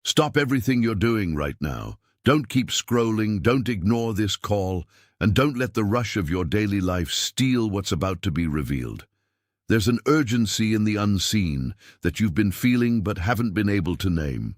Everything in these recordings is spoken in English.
Stop everything you're doing right now. Don't keep scrolling, don't ignore this call, and don't let the rush of your daily life steal what's about to be revealed. There's an urgency in the unseen that you've been feeling but haven't been able to name.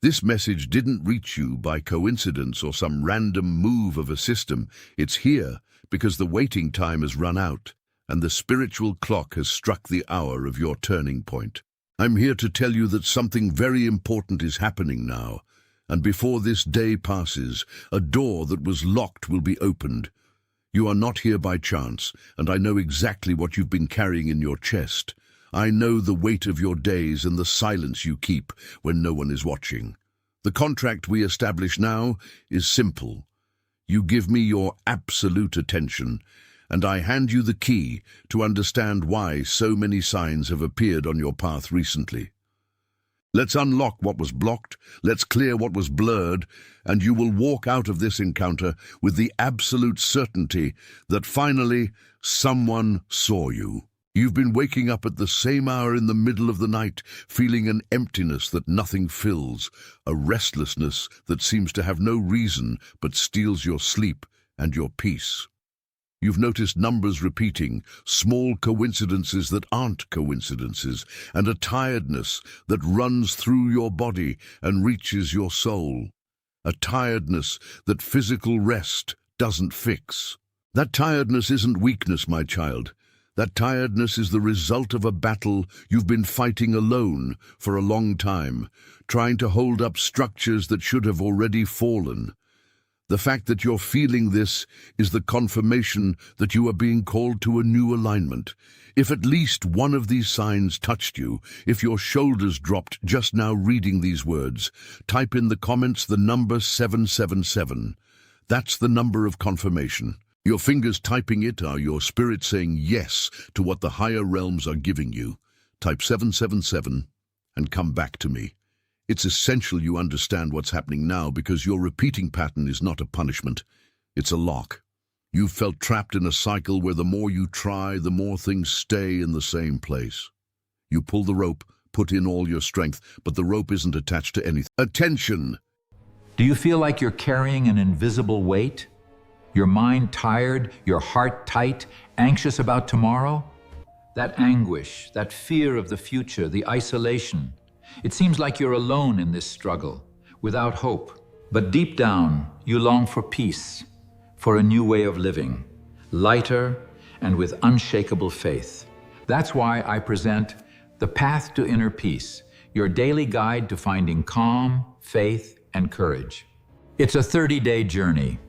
This message didn't reach you by coincidence or some random move of a system. It's here because the waiting time has run out and the spiritual clock has struck the hour of your turning point. I'm here to tell you that something very important is happening now, and before this day passes, a door that was locked will be opened. You are not here by chance, and I know exactly what you've been carrying in your chest. I know the weight of your days and the silence you keep when no one is watching. The contract we establish now is simple. You give me your absolute attention, and I hand you the key to understand why so many signs have appeared on your path recently. Let's unlock what was blocked, let's clear what was blurred, and you will walk out of this encounter with the absolute certainty that finally someone saw you. You've been waking up at the same hour in the middle of the night, feeling an emptiness that nothing fills, a restlessness that seems to have no reason but steals your sleep and your peace. You've noticed numbers repeating, small coincidences that aren't coincidences, and a tiredness that runs through your body and reaches your soul. A tiredness that physical rest doesn't fix. That tiredness isn't weakness, my child. That tiredness is the result of a battle you've been fighting alone for a long time, trying to hold up structures that should have already fallen. The fact that you're feeling this is the confirmation that you are being called to a new alignment. If at least one of these signs touched you, if your shoulders dropped just now reading these words, type in the comments the number 777. That's the number of confirmation. Your fingers typing it are your spirit saying yes to what the higher realms are giving you. Type 777 and come back to me. It's essential you understand what's happening now because your repeating pattern is not a punishment, it's a lock. You've felt trapped in a cycle where the more you try, the more things stay in the same place. You pull the rope, put in all your strength, but the rope isn't attached to anything. Attention! Do you feel like you're carrying an invisible weight? Your mind tired, your heart tight, anxious about tomorrow? That anguish, that fear of the future, the isolation. It seems like you're alone in this struggle, without hope. But deep down, you long for peace, for a new way of living, lighter and with unshakable faith. That's why I present The Path to Inner Peace, your daily guide to finding calm, faith, and courage. It's a 30-day journey,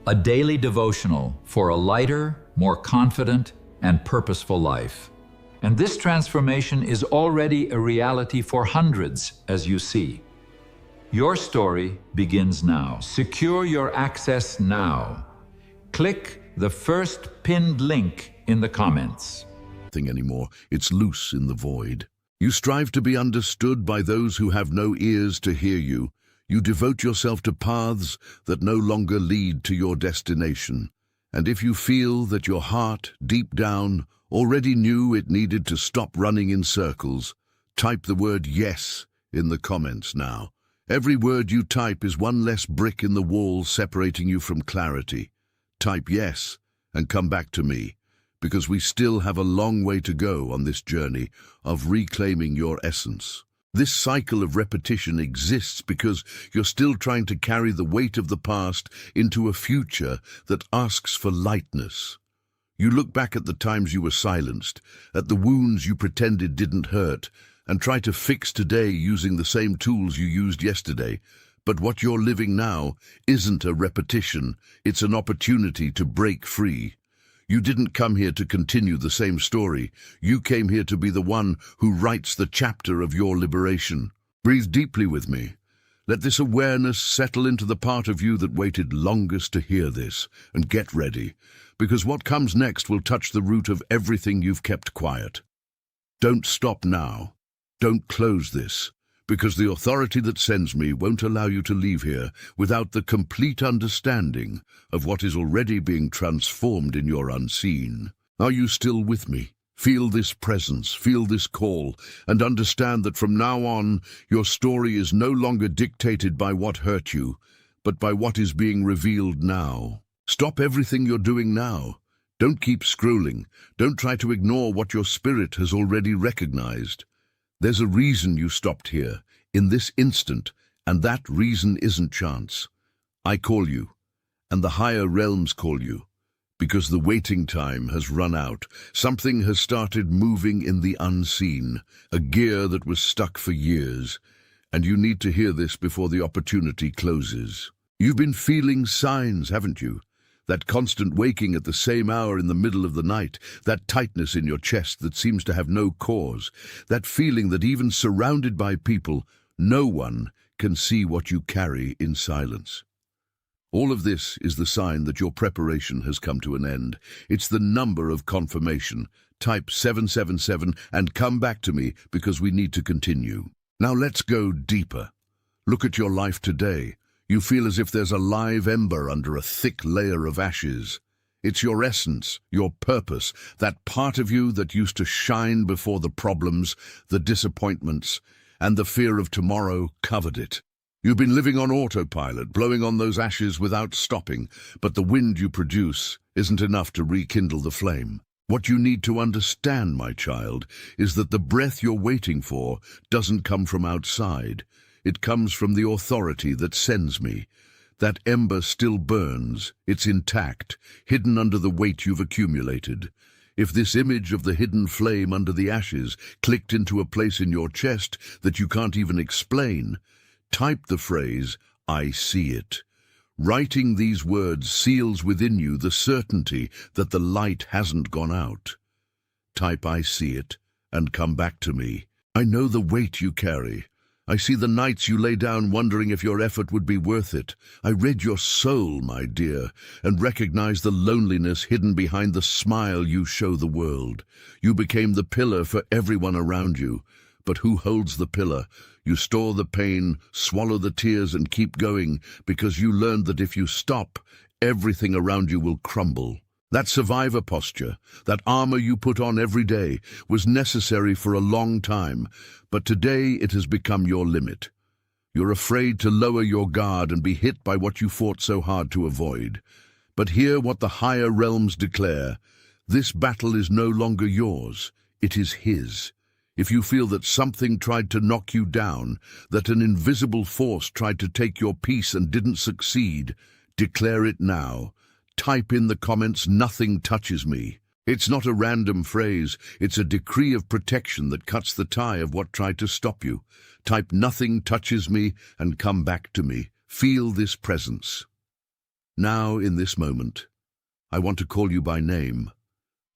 a daily devotional for a lighter, more confident, and purposeful life. And this transformation is already a reality for hundreds, as you see. Your story begins now. Secure your access now. Click the first pinned link in the comments. Anymore, it's loose in the void. You strive to be understood by those who have no ears to hear you. You devote yourself to paths that no longer lead to your destination. And if you feel that your heart, deep down, already knew it needed to stop running in circles, type the word yes in the comments now. Every word you type is one less brick in the wall separating you from clarity. Type yes and come back to me, because we still have a long way to go on this journey of reclaiming your essence. This cycle of repetition exists because you're still trying to carry the weight of the past into a future that asks for lightness. You look back at the times you were silenced, at the wounds you pretended didn't hurt, and try to fix today using the same tools you used yesterday. But what you're living now isn't a repetition, it's an opportunity to break free. You didn't come here to continue the same story. You came here to be the one who writes the chapter of your liberation. Breathe deeply with me. Let this awareness settle into the part of you that waited longest to hear this, and get ready, because what comes next will touch the root of everything you've kept quiet. Don't stop now. Don't close this, because the authority that sends me won't allow you to leave here without the complete understanding of what is already being transformed in your unseen. Are you still with me? Feel this presence, feel this call, and understand that from now on, your story is no longer dictated by what hurt you, but by what is being revealed now. Stop everything you're doing now. Don't keep scrolling. Don't try to ignore what your spirit has already recognized. There's a reason you stopped here, in this instant, and that reason isn't chance. I call you, and the higher realms call you. Because the waiting time has run out. Something has started moving in the unseen, a gear that was stuck for years, and you need to hear this before the opportunity closes. You've been feeling signs, haven't you? That constant waking at the same hour in the middle of the night, that tightness in your chest that seems to have no cause, that feeling that even surrounded by people, no one can see what you carry in silence. All of this is the sign that your preparation has come to an end. It's the number of confirmation. Type 777 and come back to me because we need to continue. Now let's go deeper. Look at your life today. You feel as if there's a live ember under a thick layer of ashes. It's your essence, your purpose, that part of you that used to shine before the problems, the disappointments, and the fear of tomorrow covered it. You've been living on autopilot, blowing on those ashes without stopping, but the wind you produce isn't enough to rekindle the flame. What you need to understand, my child, is that the breath you're waiting for doesn't come from outside. It comes from the authority that sends me. That ember still burns, it's intact, hidden under the weight you've accumulated. If this image of the hidden flame under the ashes clicked into a place in your chest that you can't even explain, type the phrase, "I see it." Writing these words seals within you the certainty that the light hasn't gone out. Type, "I see it," and come back to me. I know the weight you carry. I see the nights you lay down wondering if your effort would be worth it. I read your soul, my dear, and recognize the loneliness hidden behind the smile you show the world. You became the pillar for everyone around you. But who holds the pillar? You store the pain, swallow the tears, and keep going because you learned that if you stop, everything around you will crumble. That survivor posture, that armor you put on every day, was necessary for a long time, but today it has become your limit. You're afraid to lower your guard and be hit by what you fought so hard to avoid. But hear what the higher realms declare. This battle is no longer yours, it is his. If you feel that something tried to knock you down, that an invisible force tried to take your peace and didn't succeed, declare it now. Type in the comments, "Nothing touches me." It's not a random phrase, it's a decree of protection that cuts the tie of what tried to stop you. Type, "Nothing touches me," and come back to me. Feel this presence. Now, in this moment, I want to call you by name.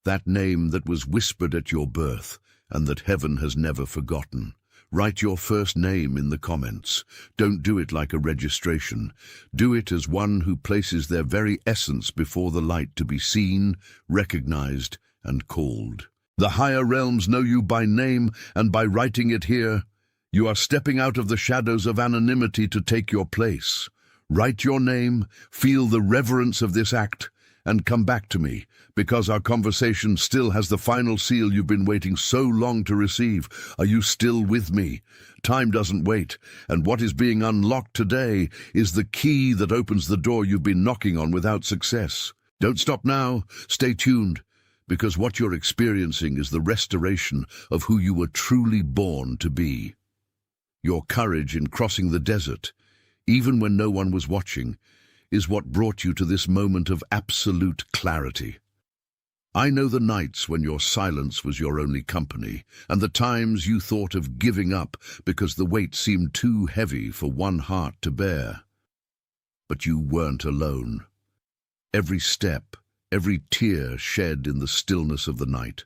That name that was whispered at your birth, and that heaven has never forgotten. Write your first name in the comments. Don't do it like a registration. Do it as one who places their very essence before the light to be seen, recognized, and called. The higher realms know you by name, and by writing it here, you are stepping out of the shadows of anonymity to take your place. Write your name, feel the reverence of this act, and come back to me, because our conversation still has the final seal you've been waiting so long to receive. Are you still with me? Time doesn't wait, and what is being unlocked today is the key that opens the door you've been knocking on without success. Don't stop now. Stay tuned, because what you're experiencing is the restoration of who you were truly born to be. Your courage in crossing the desert, even when no one was watching, is what brought you to this moment of absolute clarity. I know the nights when your silence was your only company, and the times you thought of giving up because the weight seemed too heavy for one heart to bear. But you weren't alone. Every step, every tear shed in the stillness of the night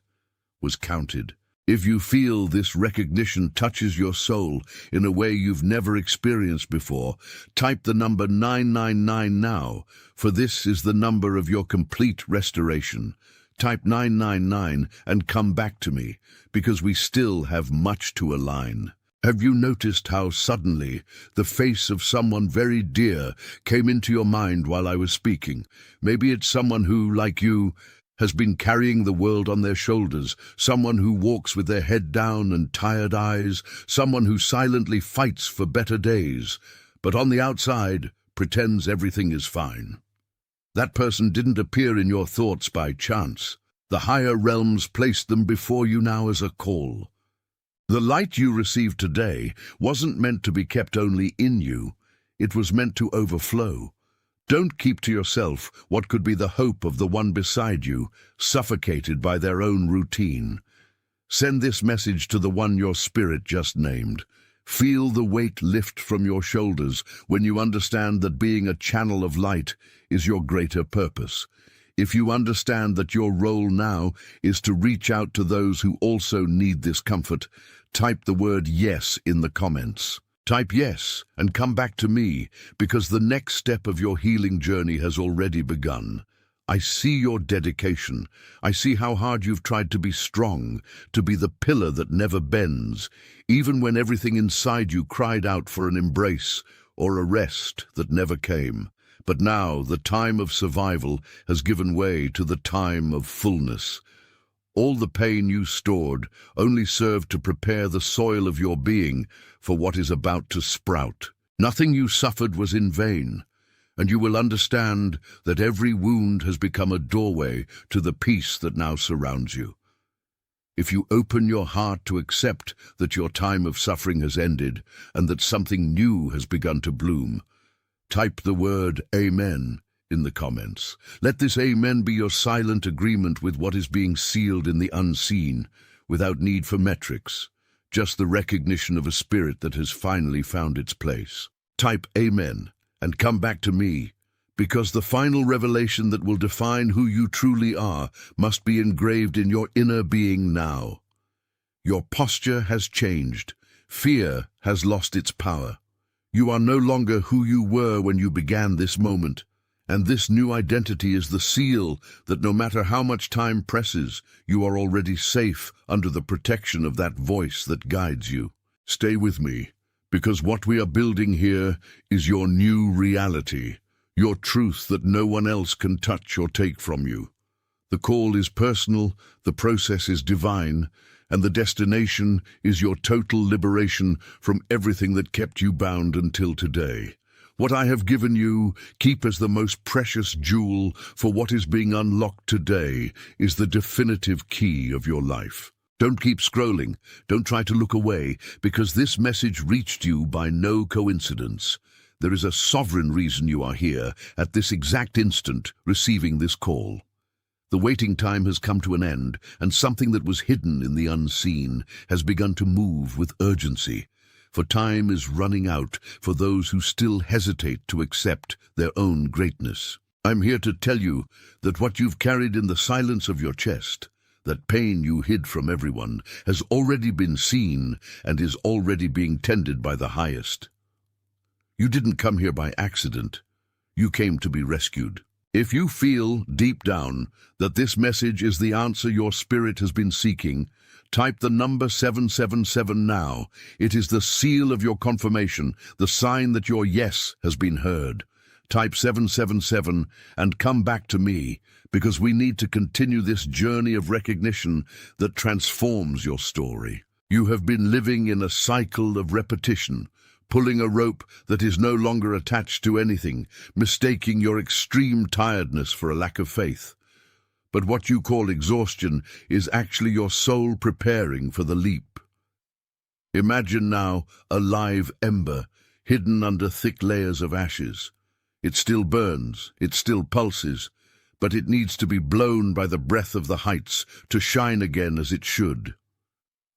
was counted. If you feel this recognition touches your soul in a way you've never experienced before, type the number 999 now, for this is the number of your complete restoration. Type 999 and come back to me, because we still have much to align. Have you noticed how suddenly the face of someone very dear came into your mind while I was speaking? Maybe it's someone who, like you, has been carrying the world on their shoulders, someone who walks with their head down and tired eyes, someone who silently fights for better days, but on the outside pretends everything is fine. That person didn't appear in your thoughts by chance. The higher realms placed them before you now as a call. The light you received today wasn't meant to be kept only in you, it was meant to overflow. Don't keep to yourself what could be the hope of the one beside you, suffocated by their own routine. Send this message to the one your spirit just named. Feel the weight lift from your shoulders when you understand that being a channel of light is your greater purpose. If you understand that your role now is to reach out to those who also need this comfort, type the word yes in the comments. Type yes and come back to me, because the next step of your healing journey has already begun. I see your dedication. I see how hard you've tried to be strong, to be the pillar that never bends, even when everything inside you cried out for an embrace or a rest that never came. But now the time of survival has given way to the time of fullness. All the pain you stored only served to prepare the soil of your being for what is about to sprout. Nothing you suffered was in vain, and you will understand that every wound has become a doorway to the peace that now surrounds you. If you open your heart to accept that your time of suffering has ended and that something new has begun to bloom, type the word Amen in the comments. Let this Amen be your silent agreement with what is being sealed in the unseen, without need for metrics, just the recognition of a spirit that has finally found its place. Type Amen and come back to me, because the final revelation that will define who you truly are must be engraved in your inner being now. Your posture has changed. Fear has lost its power. You are no longer who you were when you began this moment, and this new identity is the seal that no matter how much time presses, you are already safe under the protection of that voice that guides you. Stay with me, because what we are building here is your new reality, your truth that no one else can touch or take from you. The call is personal, the process is divine, and the destination is your total liberation from everything that kept you bound until today. What I have given you, keep as the most precious jewel, for what is being unlocked today is the definitive key of your life. Don't keep scrolling, don't try to look away, because this message reached you by no coincidence. There is a sovereign reason you are here, at this exact instant, receiving this call. The waiting time has come to an end, and something that was hidden in the unseen has begun to move with urgency. For time is running out for those who still hesitate to accept their own greatness. I'm here to tell you that what you've carried in the silence of your chest, that pain you hid from everyone, has already been seen and is already being tended by the highest. You didn't come here by accident. You came to be rescued. If you feel, deep down, that this message is the answer your spirit has been seeking, type the number 777 now. It is the seal of your confirmation, the sign that your yes has been heard. Type 777 and come back to me, because we need to continue this journey of recognition that transforms your story. You have been living in a cycle of repetition, pulling a rope that is no longer attached to anything, mistaking your extreme tiredness for a lack of faith. But what you call exhaustion is actually your soul preparing for the leap. Imagine now a live ember hidden under thick layers of ashes. It still burns, it still pulses, but it needs to be blown by the breath of the heights to shine again as it should.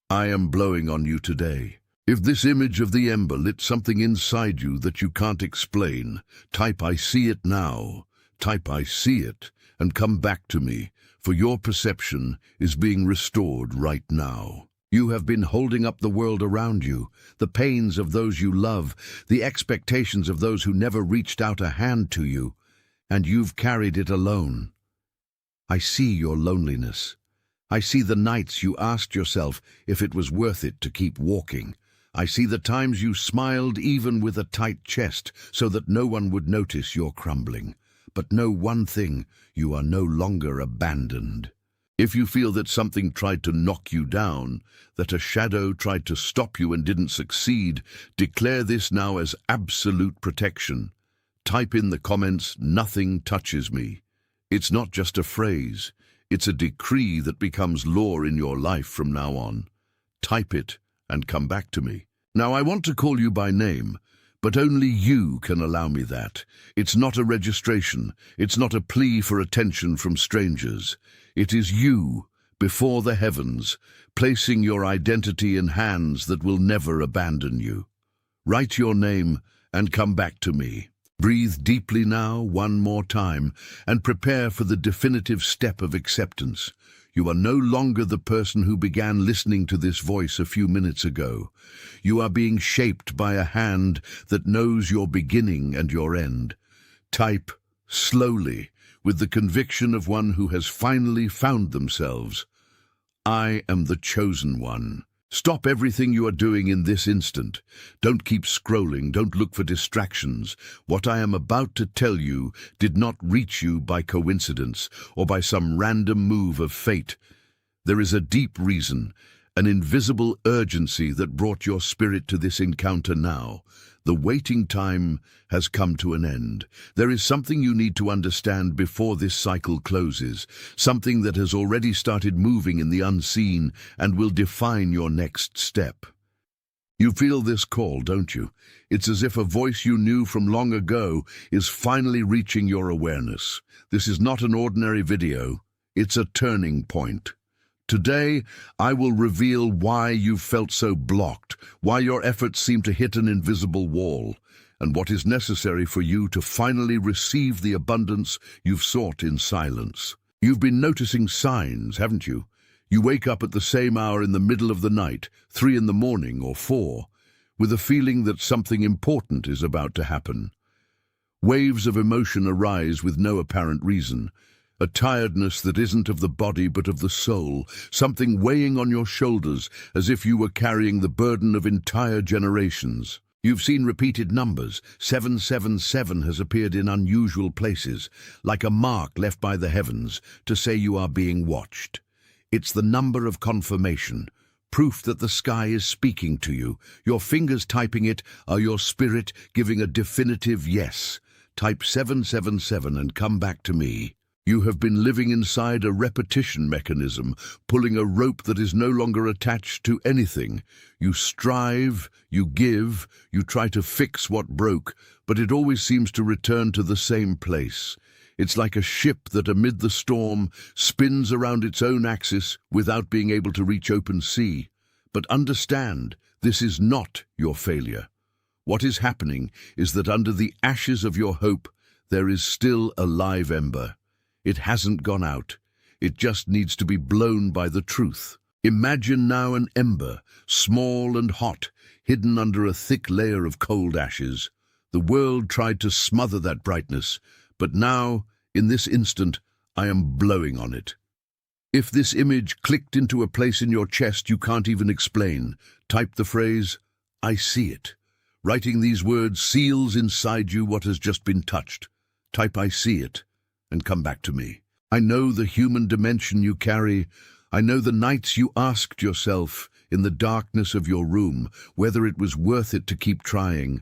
I am blowing on you today. If this image of the ember lit something inside you that you can't explain, type I see it now, type I see it, and come back to me, for your perception is being restored right now. You have been holding up the world around you, the pains of those you love, the expectations of those who never reached out a hand to you, and you've carried it alone. I see your loneliness. I see the nights you asked yourself if it was worth it to keep walking. I see the times you smiled even with a tight chest so that no one would notice your crumbling. But know one thing, you are no longer abandoned. If you feel that something tried to knock you down, that a shadow tried to stop you and didn't succeed, declare this now as absolute protection. Type in the comments, "Nothing touches me." It's not just a phrase, it's a decree that becomes law in your life from now on. Type it and come back to me. Now I want to call you by name, but only you can allow me that. It's not a registration, it's not a plea for attention from strangers. It is you, before the heavens, placing your identity in hands that will never abandon you. Write your name and come back to me. Breathe deeply now, one more time, and prepare for the definitive step of acceptance. You are no longer the person who began listening to this voice a few minutes ago. You are being shaped by a hand that knows your beginning and your end. Type slowly, with the conviction of one who has finally found themselves. I am the chosen one. Stop everything you are doing in this instant. Don't keep scrolling, don't look for distractions. What I am about to tell you did not reach you by coincidence or by some random move of fate. There is a deep reason, an invisible urgency that brought your spirit to this encounter now. The waiting time has come to an end. There is something you need to understand before this cycle closes, something that has already started moving in the unseen and will define your next step. You feel this call, don't you? It's as if a voice you knew from long ago is finally reaching your awareness. This is not an ordinary video, it's a turning point. Today, I will reveal why you felt so blocked, why your efforts seem to hit an invisible wall, and what is necessary for you to finally receive the abundance you've sought in silence. You've been noticing signs, haven't you? You wake up at the same hour in the middle of the night, 3 in the morning or 4, with a feeling that something important is about to happen. Waves of emotion arise with no apparent reason. A tiredness that isn't of the body but of the soul, something weighing on your shoulders as if you were carrying the burden of entire generations. You've seen repeated numbers. 777 has appeared in unusual places, like a mark left by the heavens to say you are being watched. It's the number of confirmation, proof that the sky is speaking to you. Your fingers typing it are your spirit giving a definitive yes. Type 777 and come back to me. You have been living inside a repetition mechanism, pulling a rope that is no longer attached to anything. You strive, you give, you try to fix what broke, but it always seems to return to the same place. It's like a ship that amid the storm spins around its own axis without being able to reach open sea. But understand, this is not your failure. What is happening is that under the ashes of your hope, there is still a live ember. It hasn't gone out. It just needs to be blown by the truth. Imagine now an ember, small and hot, hidden under a thick layer of cold ashes. The world tried to smother that brightness, but now, in this instant, I am blowing on it. If this image clicked into a place in your chest you can't even explain, type the phrase, "I see it." Writing these words seals inside you what has just been touched. Type "I see it" and come back to me. I know the human dimension you carry. I know the nights you asked yourself in the darkness of your room whether it was worth it to keep trying.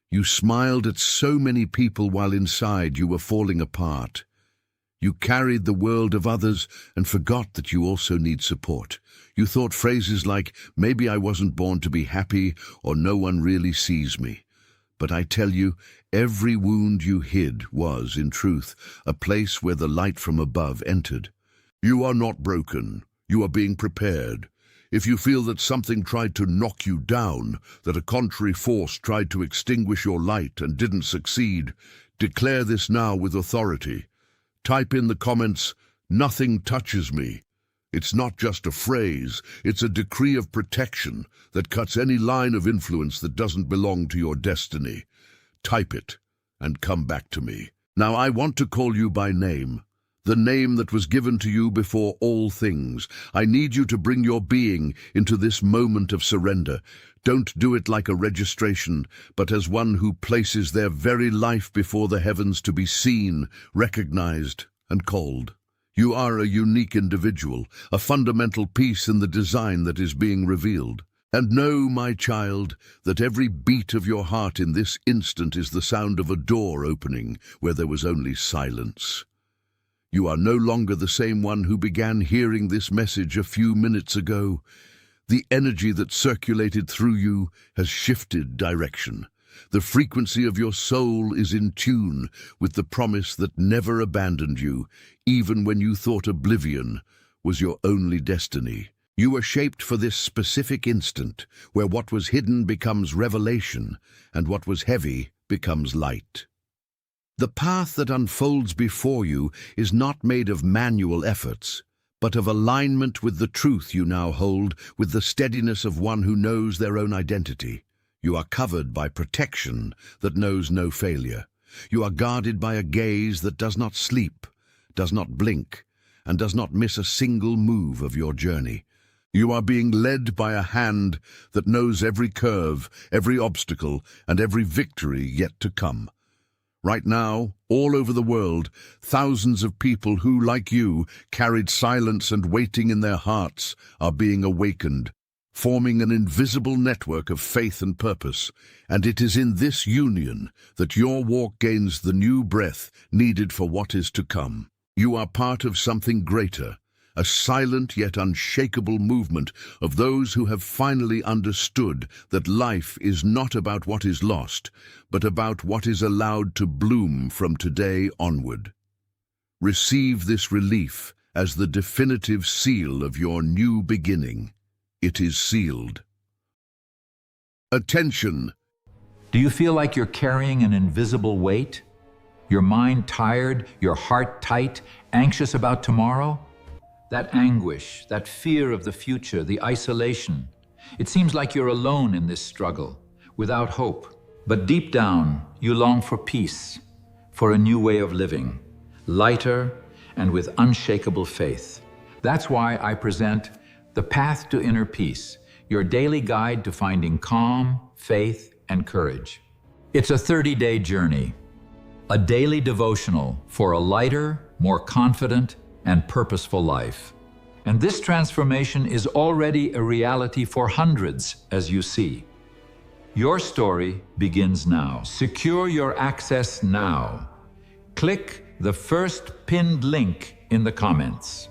You smiled at so many people while inside you were falling apart. You carried the world of others and forgot that you also need support. You thought phrases like, "Maybe I wasn't born to be happy," or "No one really sees me." But I tell you, every wound you hid was, in truth, a place where the light from above entered. You are not broken. You are being prepared. If you feel that something tried to knock you down, that a contrary force tried to extinguish your light and didn't succeed, declare this now with authority. Type in the comments, "Nothing touches me." It's not just a phrase, it's a decree of protection that cuts any line of influence that doesn't belong to your destiny. Type it and come back to me. Now I want to call you by name, the name that was given to you before all things. I need you to bring your being into this moment of surrender. Don't do it like a registration, but as one who places their very life before the heavens to be seen, recognized, and called. You are a unique individual, a fundamental piece in the design that is being revealed. And know, my child, that every beat of your heart in this instant is the sound of a door opening where there was only silence. You are no longer the same one who began hearing this message a few minutes ago. The energy that circulated through you has shifted direction. The frequency of your soul is in tune with the promise that never abandoned you, even when you thought oblivion was your only destiny. You are shaped for this specific instant, where what was hidden becomes revelation, and what was heavy becomes light. The path that unfolds before you is not made of manual efforts, but of alignment with the truth you now hold, with the steadiness of one who knows their own identity. You are covered by protection that knows no failure. You are guarded by a gaze that does not sleep, does not blink, and does not miss a single move of your journey. You are being led by a hand that knows every curve, every obstacle, and every victory yet to come. Right now, all over the world, thousands of people who, like you, carried silence and waiting in their hearts are being awakened, forming an invisible network of faith and purpose. And it is in this union that your walk gains the new breath needed for what is to come. You are part of something greater, a silent yet unshakable movement of those who have finally understood that life is not about what is lost, but about what is allowed to bloom from today onward. Receive this relief as the definitive seal of your new beginning. It is sealed. Attention! Do you feel like you're carrying an invisible weight? Your mind tired, your heart tight, anxious about tomorrow? That anguish, that fear of the future, the isolation. It seems like you're alone in this struggle, without hope. But deep down, you long for peace, for a new way of living, lighter and with unshakable faith. That's why I present The Path to Inner Peace, your daily guide to finding calm, faith, and courage. It's a 30-day journey, a daily devotional for a lighter, more confident, and purposeful life. And this transformation is already a reality for hundreds, as you see. Your story begins now. Secure your access now. Click the first pinned link in the comments.